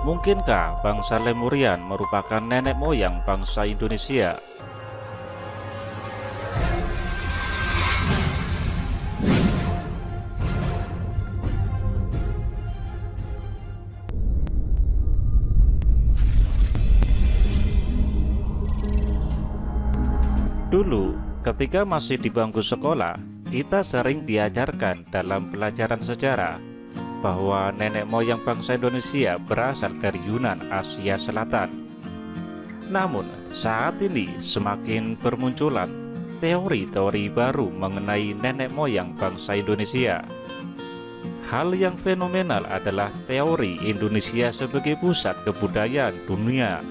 Mungkinkah bangsa Lemurian merupakan nenek moyang bangsa Indonesia? Dulu, ketika masih di bangku sekolah, kita sering diajarkan dalam pelajaran sejarah bahwa nenek moyang bangsa Indonesia berasal dari Yunan, Asia Selatan. Namun, saat ini semakin bermunculan teori-teori baru mengenai nenek moyang bangsa Indonesia. Hal yang fenomenal adalah teori Indonesia sebagai pusat kebudayaan dunia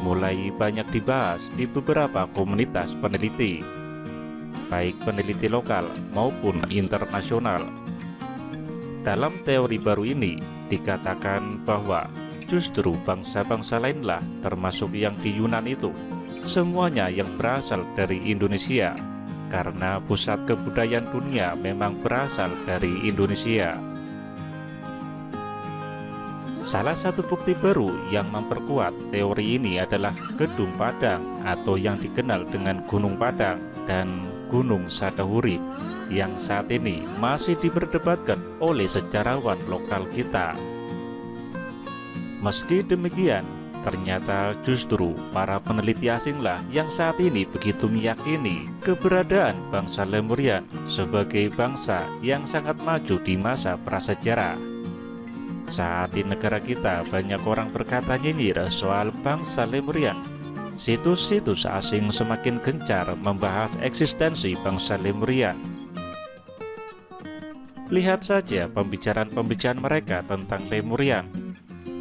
mulai banyak dibahas di beberapa komunitas peneliti, baik peneliti lokal maupun internasional. Dalam teori baru ini dikatakan bahwa justru bangsa-bangsa lainlah, termasuk yang di Yunan itu, semuanya yang berasal dari Indonesia, karena pusat kebudayaan dunia memang berasal dari Indonesia. Salah satu bukti baru yang memperkuat teori ini adalah Gedung Padang atau yang dikenal dengan Gunung Padang dan Gunung Sadahuri yang saat ini masih diperdebatkan oleh sejarawan lokal kita. Meski demikian, ternyata justru para peneliti asinglah yang saat ini begitu meyakini keberadaan bangsa Lemurian sebagai bangsa yang sangat maju di masa prasejarah. Saat di negara kita banyak orang berkata nyinyir soal bangsa Lemurian. Situs-situs asing semakin gencar membahas eksistensi bangsa Lemurian. Lihat saja pembicaraan-pembicaraan mereka tentang Lemurian.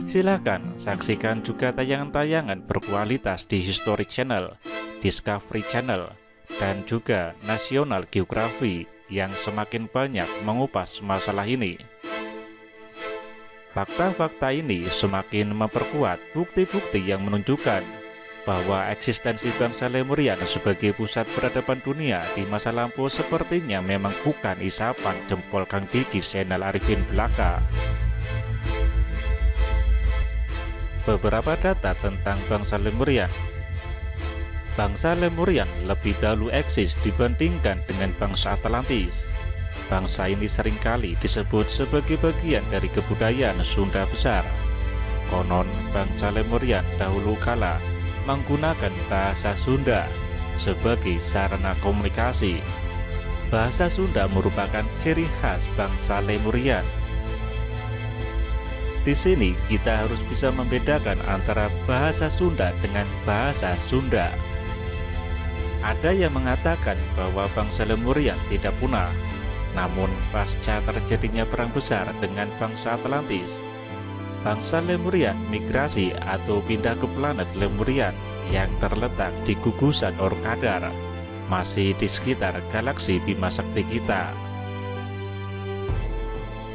Silakan saksikan juga tayangan-tayangan berkualitas di History Channel, Discovery Channel, dan juga National Geography yang semakin banyak mengupas masalah ini. Fakta-fakta ini semakin memperkuat bukti-bukti yang menunjukkan bahwa eksistensi bangsa Lemurian sebagai pusat peradaban dunia di masa lampau sepertinya memang bukan isapan jempol Kang Diki Zainal Arifin belaka. Beberapa data tentang bangsa Lemurian. Bangsa Lemurian lebih dahulu eksis dibandingkan dengan bangsa Atlantis. Bangsa ini seringkali disebut sebagai bagian dari kebudayaan Sunda besar. Konon bangsa Lemurian dahulu kala menggunakan bahasa Sunda sebagai sarana komunikasi. Bahasa Sunda merupakan ciri khas bangsa Lemurian. Di sini kita harus bisa membedakan antara bahasa Sunda dengan bahasa Sunda. Ada yang mengatakan bahwa bangsa Lemurian tidak punah, namun pasca terjadinya perang besar dengan bangsa Atlantis, bangsa Lemurian migrasi atau pindah ke planet Lemurian yang terletak di gugusan Orkadar, masih di sekitar galaksi Bima Sakti kita.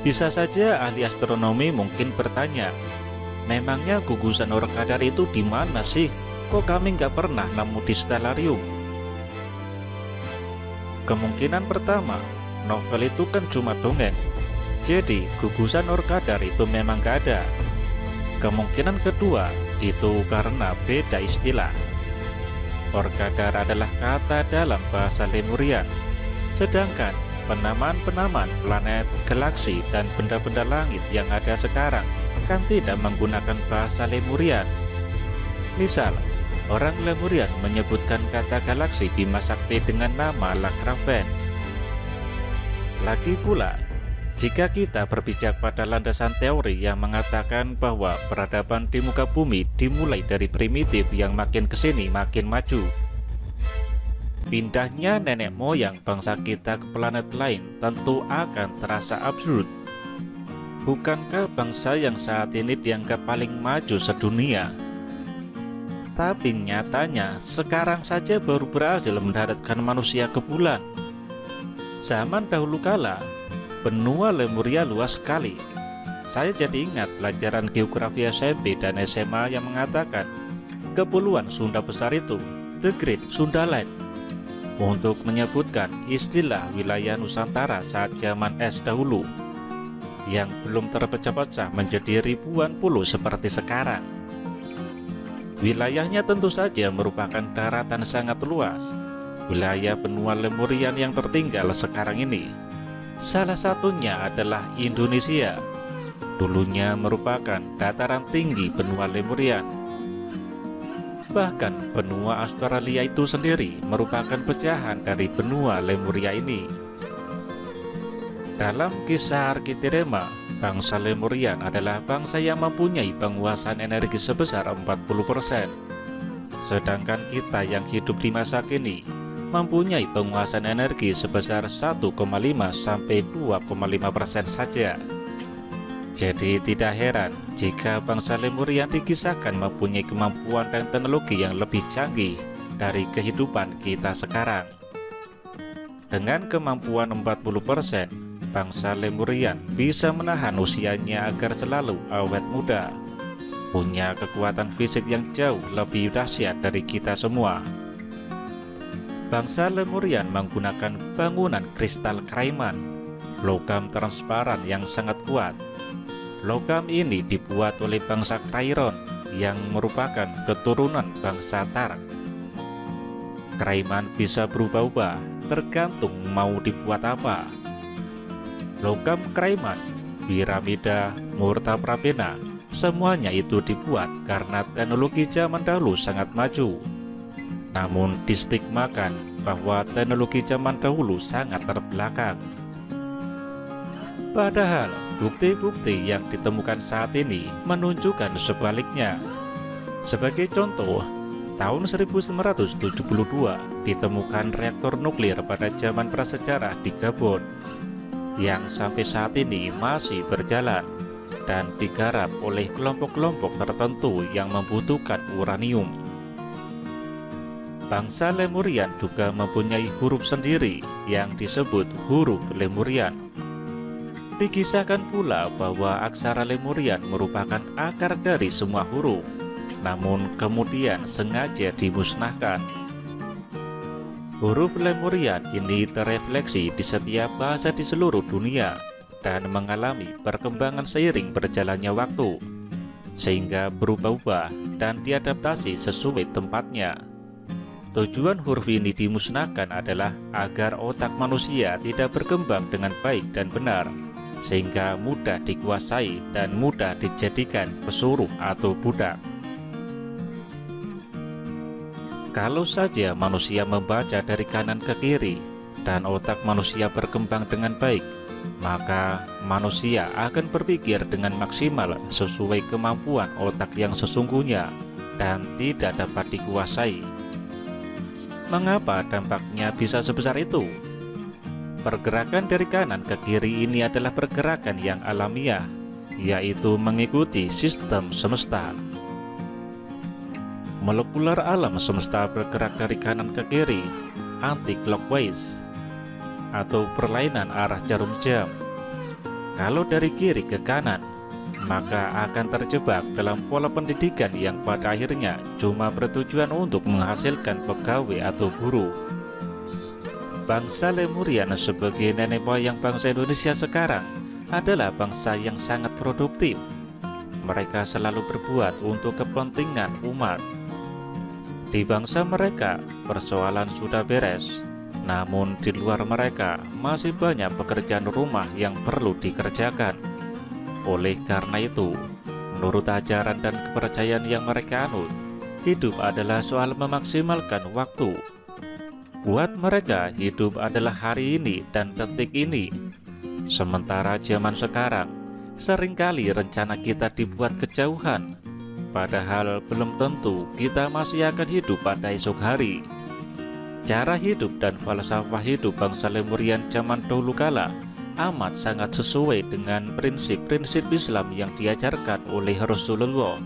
Bisa saja ahli astronomi mungkin bertanya, memangnya gugusan Orkadar itu di mana sih? Kok kami nggak pernah nemu di stellarium? Kemungkinan pertama, novel itu kan cuma dongeng. Jadi gugusan Orkadar itu memang gak ada. Kemungkinan kedua itu karena beda istilah. Orkadar adalah kata dalam bahasa Lemurian, sedangkan penamaan-penamaan planet, galaksi, dan benda-benda langit yang ada sekarang kan tidak menggunakan bahasa Lemurian. Misal, orang Lemurian menyebutkan kata galaksi Bima Sakti dengan nama Lakraven. Lagi pula, jika kita berpijak pada landasan teori yang mengatakan bahwa peradaban di muka bumi dimulai dari primitif yang makin kesini makin maju, pindahnya nenek moyang bangsa kita ke planet lain tentu akan terasa absurd. Bukankah bangsa yang saat ini dianggap paling maju sedunia? Tapi nyatanya sekarang saja baru berhasil mendaratkan manusia ke bulan. Zaman dahulu kala, benua Lemuria luas sekali. Saya jadi ingat pelajaran geografi SMP dan SMA yang mengatakan kepulauan Sunda besar itu, The Great Sundaland, untuk menyebutkan istilah wilayah Nusantara saat zaman es dahulu. yang belum terpecah-pecah menjadi ribuan pulau seperti sekarang. Wilayahnya tentu saja merupakan daratan sangat luas. Wilayah benua Lemurian yang tertinggal sekarang ini, salah satunya adalah Indonesia. Dulunya merupakan dataran tinggi benua Lemurian. Bahkan benua Australia itu sendiri merupakan pecahan dari benua Lemuria ini. Dalam kisah Arkitirema, bangsa Lemurian adalah bangsa yang mempunyai penguasaan energi sebesar 40%. Sedangkan kita yang hidup di masa kini mempunyai penguasaan energi sebesar 1,5 sampai 2,5% saja. Jadi tidak heran jika bangsa Lemurian dikisahkan mempunyai kemampuan dan teknologi yang lebih canggih dari kehidupan kita sekarang. Dengan kemampuan 40%, bangsa Lemurian bisa menahan usianya agar selalu awet muda. Punya kekuatan fisik yang jauh lebih dahsyat dari kita semua. Bangsa Lemurian menggunakan bangunan kristal Kraiman, logam transparan yang sangat kuat. Logam ini dibuat oleh bangsa Krairon yang merupakan keturunan bangsa Tarak. Kraiman bisa berubah-ubah tergantung mau dibuat apa. Logam Kraiman, piramida, Murta Prabena, semuanya itu dibuat karena teknologi zaman dahulu sangat maju. Namun distigmakan bahwa teknologi zaman dahulu sangat terbelakang. Padahal bukti-bukti yang ditemukan saat ini menunjukkan sebaliknya. Sebagai contoh, tahun 1972 ditemukan reaktor nuklir pada zaman prasejarah di Gabon yang sampai saat ini masih berjalan dan digarap oleh kelompok-kelompok tertentu yang membutuhkan uranium. Bangsa Lemurian juga mempunyai huruf sendiri yang disebut huruf Lemurian. Dikisahkan pula bahwa aksara Lemurian merupakan akar dari semua huruf, namun kemudian sengaja dimusnahkan. Huruf Lemurian ini terefleksi di setiap bahasa di seluruh dunia dan mengalami perkembangan seiring berjalannya waktu, sehingga berubah-ubah dan diadaptasi sesuai tempatnya. Tujuan huruf ini dimusnahkan adalah agar otak manusia tidak berkembang dengan baik dan benar, sehingga mudah dikuasai dan mudah dijadikan pesuruh atau budak. Kalau saja manusia membaca dari kanan ke kiri dan otak manusia berkembang dengan baik, maka manusia akan berpikir dengan maksimal sesuai kemampuan otak yang sesungguhnya dan tidak dapat dikuasai. Mengapa dampaknya bisa sebesar itu? Pergerakan dari kanan ke kiri ini adalah pergerakan yang alamiah, yaitu mengikuti sistem semesta. Molekular alam semesta bergerak dari kanan ke kiri, anti-clockwise, atau perlainan arah jarum jam. Kalau dari kiri ke kanan, maka akan terjebak dalam pola pendidikan yang pada akhirnya cuma bertujuan untuk menghasilkan pegawai atau buruh. Bangsa Lemurian sebagai nenek moyang bangsa Indonesia sekarang adalah bangsa yang sangat produktif. Mereka selalu berbuat untuk kepentingan umat. Di bangsa mereka, persoalan sudah beres. Namun di luar mereka masih banyak pekerjaan rumah yang perlu dikerjakan. Oleh karena itu, menurut ajaran dan kepercayaan yang mereka anut, hidup adalah soal memaksimalkan waktu. Buat mereka, hidup adalah hari ini dan detik ini. Sementara zaman sekarang, seringkali rencana kita dibuat kejauhan, padahal belum tentu kita masih akan hidup pada esok hari. Cara hidup dan falsafah hidup bangsa Lemurian zaman dahulu kala amat sangat sesuai dengan prinsip-prinsip Islam yang diajarkan oleh Rasulullah.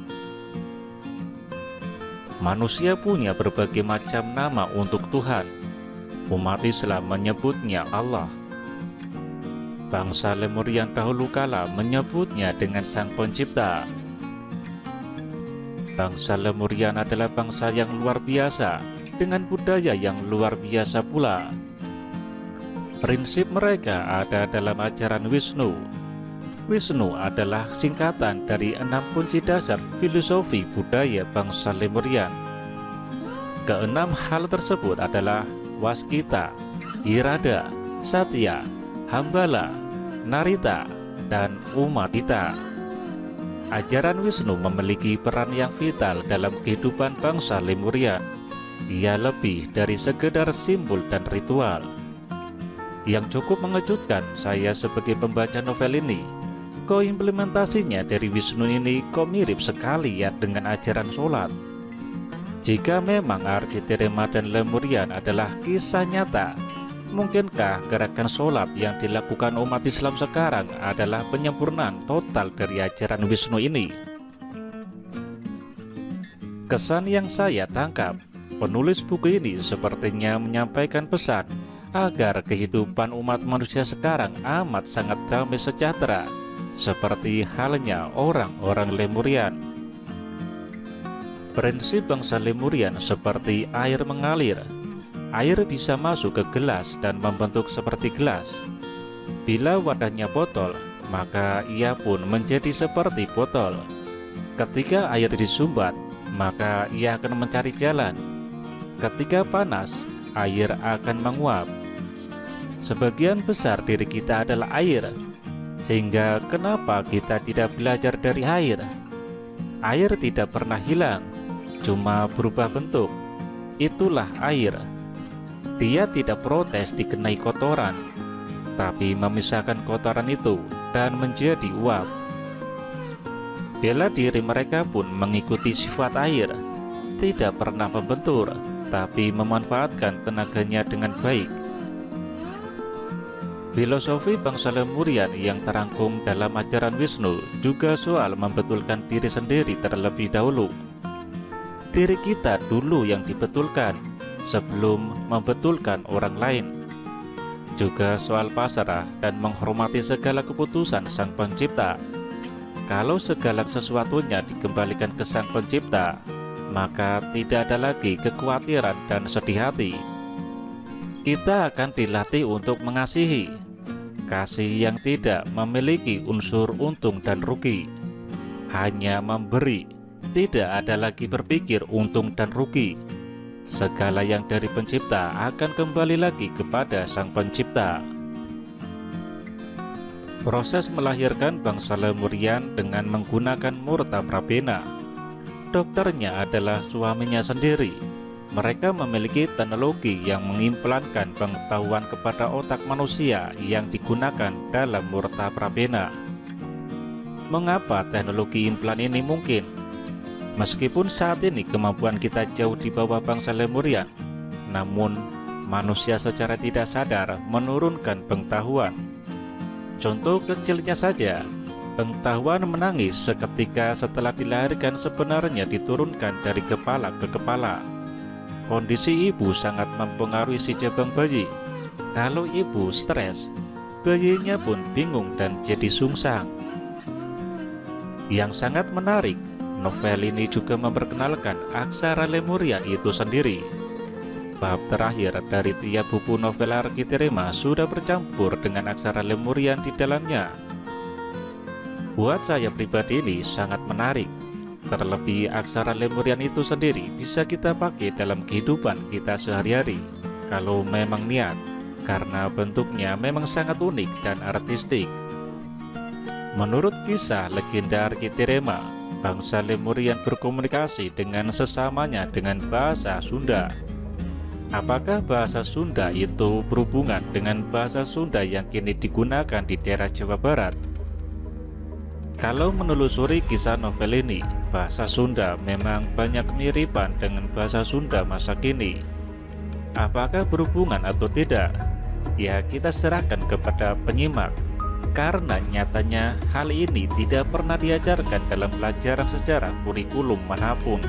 Manusia punya berbagai macam nama untuk Tuhan. Umat Islam menyebutnya Allah. Bangsa Lemurian dahulu kala menyebutnya dengan Sang Pencipta. Bangsa Lemurian adalah bangsa yang luar biasa, dengan budaya yang luar biasa pula. Prinsip mereka ada dalam ajaran Wisnu. Wisnu adalah singkatan dari 6 kunci dasar filosofi budaya bangsa Lemurian. Keenam hal tersebut adalah Waskita, Irada, Satya, Hambala, Narita, dan Umatita. Ajaran Wisnu memiliki peran yang vital dalam kehidupan bangsa Lemurian. Ia lebih dari sekedar simbol dan ritual. Yang cukup mengejutkan saya sebagai pembaca novel ini, implementasinya dari Wisnu ini kok mirip sekali ya dengan ajaran sholat. Jika memang Architerema dan Lemurian adalah kisah nyata, mungkinkah gerakan sholat yang dilakukan umat Islam sekarang adalah penyempurnaan total dari ajaran Wisnu ini? Kesan yang saya tangkap, penulis buku ini sepertinya menyampaikan pesan agar kehidupan umat manusia sekarang amat sangat damai sejahtera, seperti halnya orang-orang Lemurian. Prinsip bangsa Lemurian seperti air mengalir. Air bisa masuk ke gelas dan membentuk seperti gelas. Bila wadahnya botol, maka ia pun menjadi seperti botol. Ketika air disumbat, maka ia akan mencari jalan. Ketika panas, air akan menguap. Sebagian besar diri kita adalah air. Sehingga kenapa kita tidak belajar dari air? Air tidak pernah hilang, cuma berubah bentuk. Itulah air. Dia tidak protes dikenai kotoran, tapi memisahkan kotoran itu dan menjadi uap. Bela diri mereka pun mengikuti sifat air, tidak pernah membentur, tapi memanfaatkan tenaganya dengan baik. Filosofi bangsa Lemurian yang terangkum dalam ajaran Wisnu juga soal membetulkan diri sendiri terlebih dahulu. Diri kita dulu yang dibetulkan sebelum membetulkan orang lain. Juga soal pasrah dan menghormati segala keputusan Sang Pencipta. Kalau segala sesuatunya dikembalikan ke Sang Pencipta, maka tidak ada lagi kekhawatiran dan sedih hati. Kita akan dilatih untuk mengasihi, kasih yang tidak memiliki unsur untung dan rugi, hanya memberi, tidak ada lagi berpikir untung dan rugi. Segala yang dari Pencipta akan kembali lagi kepada Sang Pencipta. Proses melahirkan bangsa Lemurian dengan menggunakan Murta Prabena. Dokternya adalah suaminya sendiri. Mereka memiliki teknologi yang mengimplankan pengetahuan kepada otak manusia yang digunakan dalam Murta Prabena. Mengapa teknologi implan ini mungkin? Meskipun saat ini kemampuan kita jauh di bawah bangsa Lemurian, namun manusia secara tidak sadar menurunkan pengetahuan. Contoh kecilnya saja, pengetahuan menangis seketika setelah dilahirkan sebenarnya diturunkan dari kepala ke kepala. Kondisi ibu sangat mempengaruhi si jabang bayi. Kalau ibu stres, bayinya pun bingung dan jadi sungsang. Yang sangat menarik, novel ini juga memperkenalkan aksara Lemurian itu sendiri. Bab terakhir dari tiap buku novel Architerema sudah bercampur dengan aksara Lemurian di dalamnya. Buat saya pribadi ini sangat menarik. Terlebih aksara Lemurian itu sendiri bisa kita pakai dalam kehidupan kita sehari-hari kalau memang niat, karena bentuknya memang sangat unik dan artistik. Menurut kisah legenda Architerema, bangsa Lemurian berkomunikasi dengan sesamanya dengan bahasa Sunda. Apakah bahasa Sunda itu berhubungan dengan bahasa Sunda yang kini digunakan di daerah Jawa Barat? Kalau menelusuri kisah novel ini, bahasa Sunda memang banyak kemiripan dengan bahasa Sunda masa kini. Apakah berhubungan atau tidak? Ya, kita serahkan kepada penyimak, karena nyatanya hal ini tidak pernah diajarkan dalam pelajaran sejarah kurikulum manapun.